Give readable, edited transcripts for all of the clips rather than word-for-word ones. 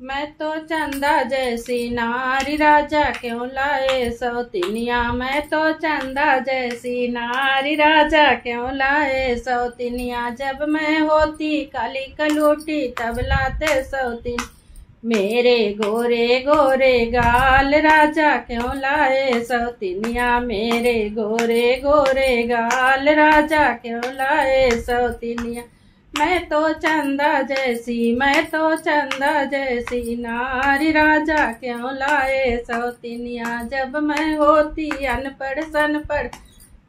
मैं तो चंदा जैसी नारी राजा क्यों लाए सौतिनिया। मैं तो चंदा जैसी नारी राजा क्यों लाए सौतिनिया। जब मैं होती काली कलूटी तब लाते सौतिन। मेरे गोरे गोरे गाल राजा क्यों लाए सौतिनिया। मेरे गोरे गोरे गाल राजा क्यों लाए सौतिनिया। मैं तो चंदा जैसी, मैं तो चंदा जैसी नारी राजा क्यों लाए सौतिनिया। जब मैं होती अनपढ़ सनपढ़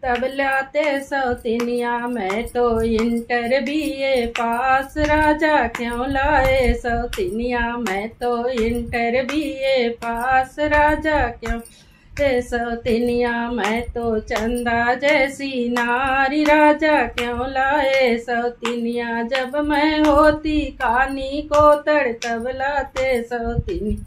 तब लाते सौतिनिया। मैं तो इंटर बीए पास राजा क्यों लाए सौतिनिया। मैं तो इंटर बीए पास राजा क्यों सौतिनिया। मैं तो चंदा जैसी नारी राजा क्यों लाए सौतिनिया। जब मैं होती कानी कोतड़ तब लाते सौतिनिया।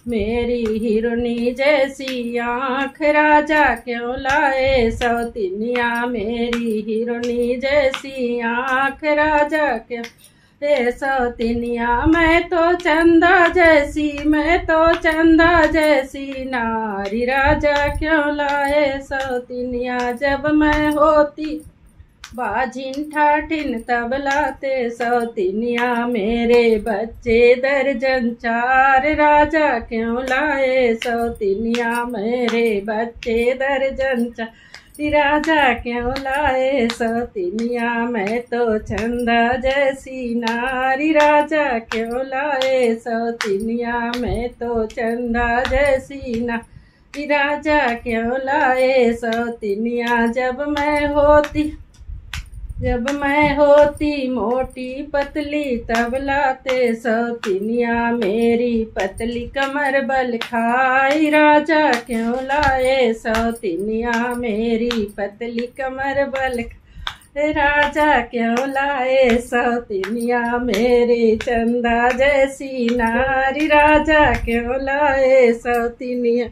मेरी हिरनी जैसी आँख राजा क्यों लाए सौतिनिया। मेरी हिरनी जैसी आँख राजा क्यों सौतिनिया। मैं तो चंदा जैसी, मैं तो चंदा जैसी नारी राजा क्यों लाए सौतिनिया। जब मैं होती बाजिन ठाठिन तब लाते सौतिनिया। मेरे बच्चे दर्जन चार राजा क्यों लाए सौतिनिया। मेरे बच्चे दर्जन चार राजा क्यों लाए सौतिनिया। मैं तो चंदा जैसी नारी राजा क्यों लाए सौतिनिया। मैं तो चंदा जैसी नारी राजा क्यों लाए सौतिनिया। जब मैं होती मोटी पतली तब लाते सौतिनिया। मेरी पतली कमर बल खाई राजा क्यों लाए सौतिनिया। मेरी पतली कमर बल राजा क्यों लाए सौतिनिया। मेरी चंदा जैसी नारी राजा क्यों लाए सौतिनिया।